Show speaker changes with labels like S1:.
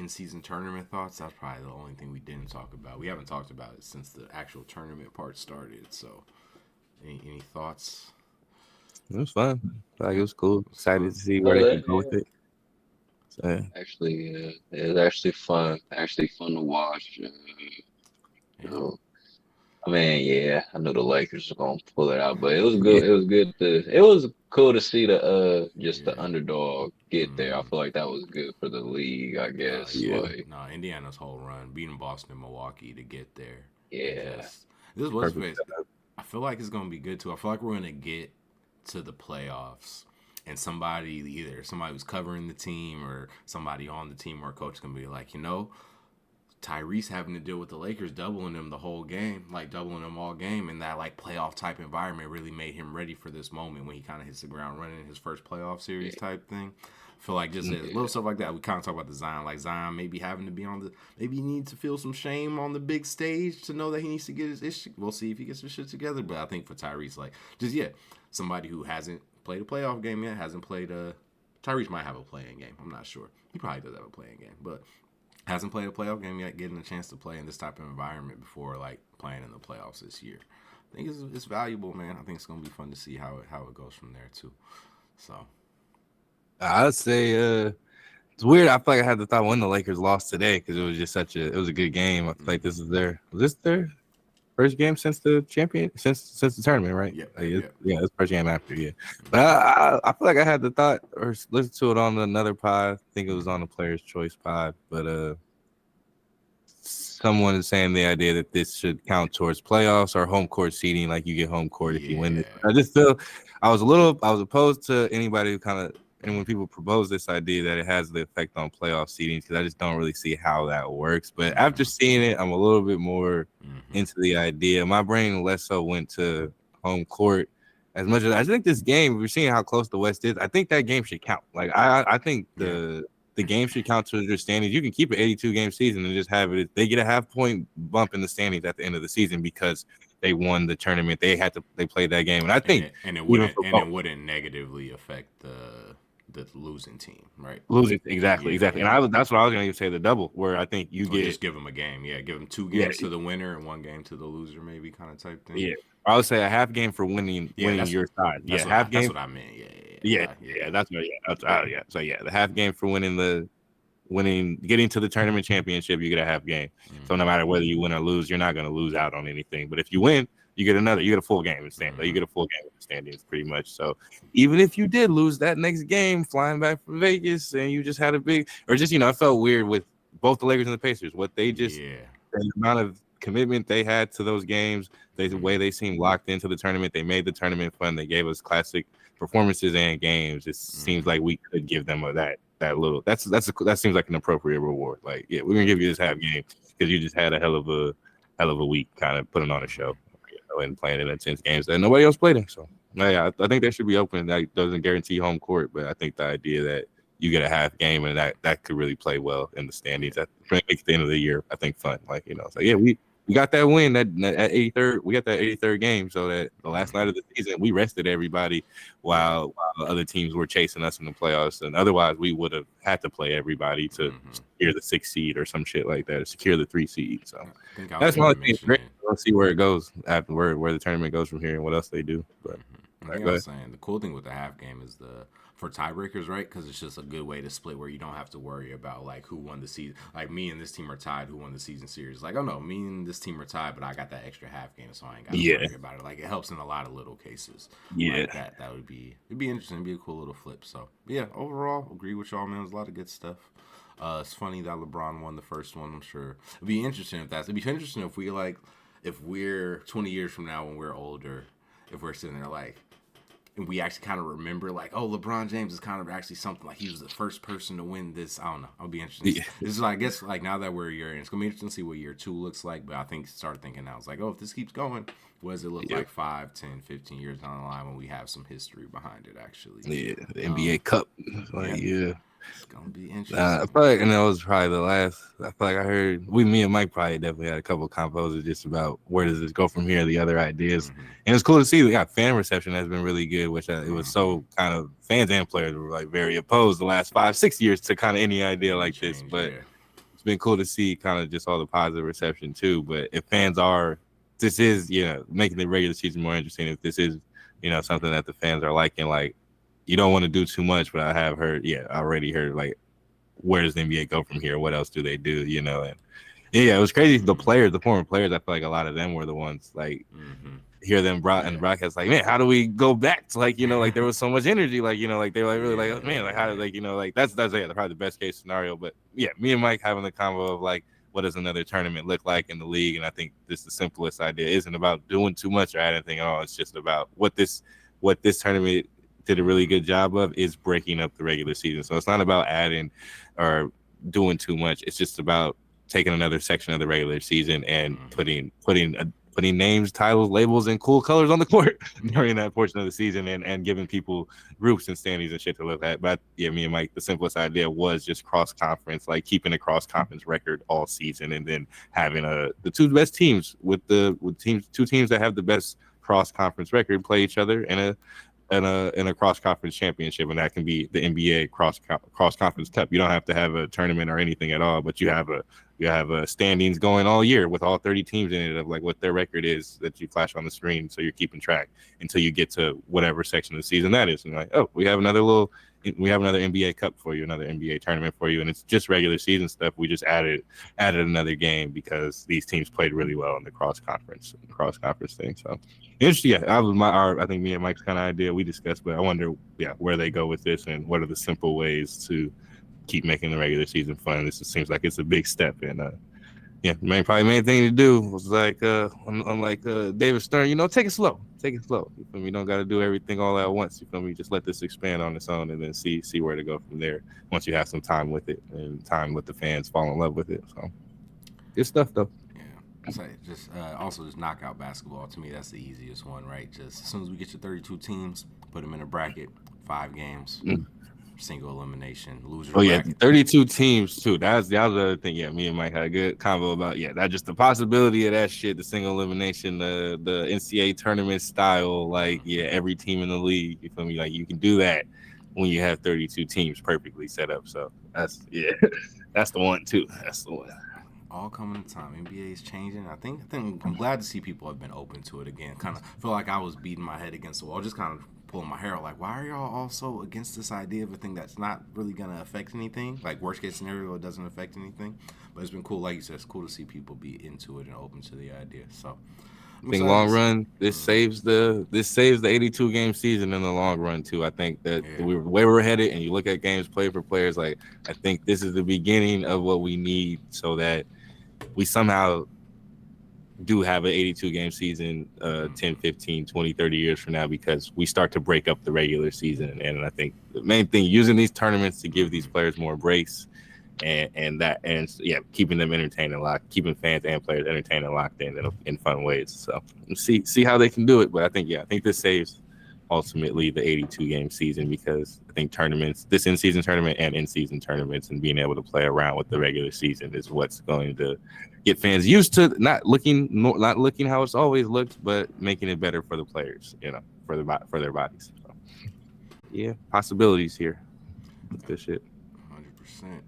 S1: in-season tournament thoughts. That's probably the only thing we didn't talk about. We haven't talked about it since the actual tournament part started. So, any thoughts?
S2: It was fun. Like it
S1: Yeah,
S2: was cool.
S1: it's
S2: Excited
S1: fun.
S2: to see where
S3: Oh,
S2: they
S3: that,
S2: could go with
S3: yeah.
S2: it. So, yeah.
S3: Actually, it was actually fun. Actually fun to watch.
S1: Yeah,
S3: Uh, I mean, yeah, I knew the Lakers were gonna pull it out, but it was
S2: Yeah.
S3: good. It was good to. It was cool to see the just the
S1: yeah.
S3: underdog get there. I
S1: Mm-hmm.
S3: feel like that was good for the league. I guess.
S1: Yeah.
S2: Yeah.
S3: Like,
S1: No, Indiana's whole run, beating Boston and Milwaukee to get there, and
S3: yeah,
S1: just this was
S2: Perfect
S1: face.
S2: setup.
S1: I feel like it's gonna be good too. I feel like we're gonna get to the playoffs, and somebody either somebody who's covering the team or somebody on the team or a coach gonna be like, Tyrese having to deal with the Lakers doubling him the whole game, like doubling him all game, and that like playoff type environment really made him ready for this moment when he kind of hits the ground running in his first playoff series
S3: yeah,
S1: type thing. I feel like just little
S3: yeah,
S1: stuff like that. We kind of talk about the Zion, like Zion maybe having to be on the, maybe he needs to feel some shame on the big stage to know that he needs to get his issue. We'll see if he gets his shit together. But I think for Tyrese, like just somebody who hasn't played a playoff game yet, hasn't played a. Tyrese might have a playing game. I'm not sure. He probably does have a playing game, but hasn't played a playoff game yet, getting a chance to play in this type of environment before like playing in the playoffs this year. I think it's valuable, man. I think it's gonna be fun to see how it goes from there too. So
S2: I'd say it's weird. I feel like I had the thought when the Lakers lost today because it was just it was a good game. I feel like this is was this their first game since the champion since the tournament, right?
S1: yep,
S2: Like,
S1: yep, yep.
S2: yeah, it's first game after, yeah. But
S1: Mm-hmm.
S2: I feel like I had the thought or listened to it on another pod. I think it was on the Players Choice pod, but someone is saying the idea that this should count towards playoffs or home court seating, like you get home court if you win this.
S1: Yeah,
S2: I just feel I was opposed to anybody who kind of and when people propose this idea that it has the effect on playoff seating because I just don't really see how that works. But after
S1: mm-hmm.
S2: seeing it, I'm a little bit more
S1: Mm-hmm.
S2: into the idea. My brain less so went to home court as much as I think this game. We're seeing how close the West is. I think that game should count. Like I think
S1: Yeah,
S2: the game should count to their standings. You can keep an 82 game season and just have it. They get a half point bump in the standings at the end of the season because they won the tournament. They played that game, and I think even for
S1: it
S2: both
S1: wouldn't negatively affect the losing team, right?
S2: losing exactly,
S1: Yeah,
S2: and that's what I was going to say the double where I think you
S1: or
S2: get
S1: just give them a game. Yeah, give them two
S2: yeah
S1: games to the winner and one game to the loser, maybe kind of type thing.
S2: yeah. I would say a half game for
S1: Yeah,
S2: winning your side. Yeah, half
S1: that's
S2: game.
S1: what I meant. Yeah, yeah, yeah.
S2: Yeah,
S1: Yeah.
S2: yeah. That's what. Yeah, that's yeah. So yeah, the half game for getting to the tournament championship, you get a half game. So no
S1: Mm-hmm.
S2: matter whether you win or lose, you're not going to lose out on anything. But if you win, you get a full game in stand. You
S1: Mm-hmm.
S2: get a full game in the standings, pretty much. So even if you did lose that next game, flying back from Vegas, and you just had a big, or just it felt weird with both the Lakers and the Pacers. What they just
S1: Yeah.
S2: the amount of commitment they had to those games, the way
S1: Mm-hmm.
S2: they seemed locked into the tournament, they made the tournament fun. They gave us classic performances and games. It seems
S1: Mm-hmm.
S2: like we could give them that little. That seems like an appropriate reward. Like, yeah, we're gonna give you this half game because you just had a hell of a week, kind of putting on a show, and playing in intense games that nobody else played in. So, yeah, I think they should be open. That doesn't guarantee home court, but I think the idea that you get a half game and that could really play well in the
S1: Yeah.
S2: standings. That makes the end of the year, I think, fun. Like, so yeah, we got that win that 83rd. We got that 83rd game, so that the last night
S1: Mm-hmm.
S2: of the season we rested everybody
S1: Yeah.
S2: while other teams were chasing us in the playoffs, and otherwise we would have had to play everybody to
S1: Mm-hmm.
S2: secure the 6 seed or some shit like that, to secure the 3 seed. So
S1: I think I was
S2: that's my
S1: even
S2: thing. Great.
S1: mentioning.
S2: Let's see where it goes after where the tournament goes from here and what else they do. But
S1: I think I
S2: go
S1: was
S2: ahead.
S1: saying the cool thing with the half game is for tiebreakers, right? Because it's just a good way to split where you don't have to worry about like who won the season. Like me and this team are tied. Who won the season series? Like, oh no, me and this team are tied, but I got that extra half game, so I ain't got to
S2: Yeah,
S1: worry about it. Like it helps in a lot of little cases
S2: yeah.
S1: like that. It'd be interesting. It'd be a cool little flip. So yeah, overall, agree with y'all, man. There's a lot of good stuff. It's funny that LeBron won the first one. I'm sure it'd be interesting it'd be interesting if we like if we're 20 years from now when we're older, if we're sitting there like and we actually kind of remember like, oh, LeBron James is kind of actually something like he was the first person to win this. I don't know. I'll be interested.
S2: Yeah.
S1: This is, I guess, like now that we're year in, it's gonna be interesting to see what year two looks like. But I think start thinking now, it's like, oh, if this keeps going, what does it look
S2: Yeah.
S1: like 5, 10, 15 years down the line when we have some history behind it? Actually,
S2: Yeah, the NBA Cup. Like,
S1: yeah,
S2: yeah.
S1: it's gonna be
S2: I
S1: interesting.
S2: feel like, and that was probably the last. I feel like I heard me and Mike probably definitely had a couple of combos just about where does this go from here, the other ideas,
S1: Mm-hmm.
S2: and it's cool to see. Yeah, fan reception has been really good, which it was
S1: Mm-hmm.
S2: so kind of fans and players were like very opposed the last 5, 6 years to kind of any idea
S1: Any
S2: like this.
S1: change?
S2: But
S1: Yeah.
S2: it's been cool to see kind of just all the positive reception too. But if fans are, this is making the regular season more interesting. If this is something that the fans are liking, like you don't want to do too much. But I have heard, I already heard like where does the NBA go from here? What else do they do? And yeah, it was crazy. The players, the former players, I feel like a lot of them were the ones like hear them and the broadcast like, man, how do we go back to like like there was so much energy, like like they were like really like, man, like how did like like that's probably the best case scenario. But yeah, me and Mike having the convo of like what does another tournament look like in the league, and I think this the simplest idea isn't about doing too much or adding anything at all. It's just about what this tournament did a really good job of is breaking up the regular season. So it's not about adding or doing too much. It's just about taking another section of the regular season and putting names, titles, labels, and cool colors on the court during that portion of the season, and giving people groups and standings and shit to look at. But yeah, me and Mike, the simplest idea was just cross conference, like keeping a cross conference record all season, and then having the two best teams with two teams that have the best cross conference record play each other in a cross conference championship, and that can be the NBA cross conference cup. You don't have to have a tournament or anything at all, but you have a standings going all year with all 30 teams in it of like what their record is that you flash on the screen, so you're keeping track until you get to whatever section of the season that is, and like, oh, we have another NBA Cup for you, another NBA tournament for you, and it's just regular season stuff. We just added another game because these teams played really well in the cross conference thing. So interesting. Yeah, that was I think me and Mike's kind of idea we discussed, but I wonder, where they go with this and what are the simple ways to keep making the regular season fun. This just seems like it's a big step, and probably main thing to do was like unlike David Stern, take it slow. You feel me? You don't got to do everything all at once. You feel me? Just let this expand on its own, and then see where to go from there. Once you have some time with it and time with the fans fall in love with it. So good stuff though.
S1: So also just knockout basketball. To me, that's the easiest one, right? Just as soon as we get your 32 teams, put them in a bracket, 5 games, single elimination, loser.
S2: Oh yeah, 32 teams too. That's the other thing. Yeah, me and Mike had a good convo about that. Just the possibility of that shit, the single elimination, the NCAA tournament style. Like every team in the league. You feel me? Like you can do that when you have 32 teams perfectly set up. So that's that's the one too. That's the one.
S1: All coming to time. NBA is changing. I think I'm glad to see people have been open to it again. Kind of feel like I was beating my head against the wall, just kind of pulling my hair out. Like, why are y'all also against this idea of a thing that's not really gonna affect anything? Like worst case scenario, it doesn't affect anything. But it's been cool, like you said, it's cool to see people be into it and open to the idea. So
S2: I think long run, this saves the 82 game season in the long run too. I think that the way we're headed, and you look at games played for players, like I think this is the beginning of what we need so that we somehow do have an 82 game season 10, 15, 20, 30 years from now, because we start to break up the regular season. And I think the main thing, using these tournaments to give these players more breaks and keeping them entertained and locked, keeping fans and players entertained and locked in fun ways. So see how they can do it. But I think this saves ultimately the 82 game season, because I think tournaments, this in-season tournament and in-season tournaments, and being able to play around with the regular season is what's going to get fans used to not looking how it's always looked, but making it better for the players, for their bodies. So, possibilities here with this shit.
S1: 100%.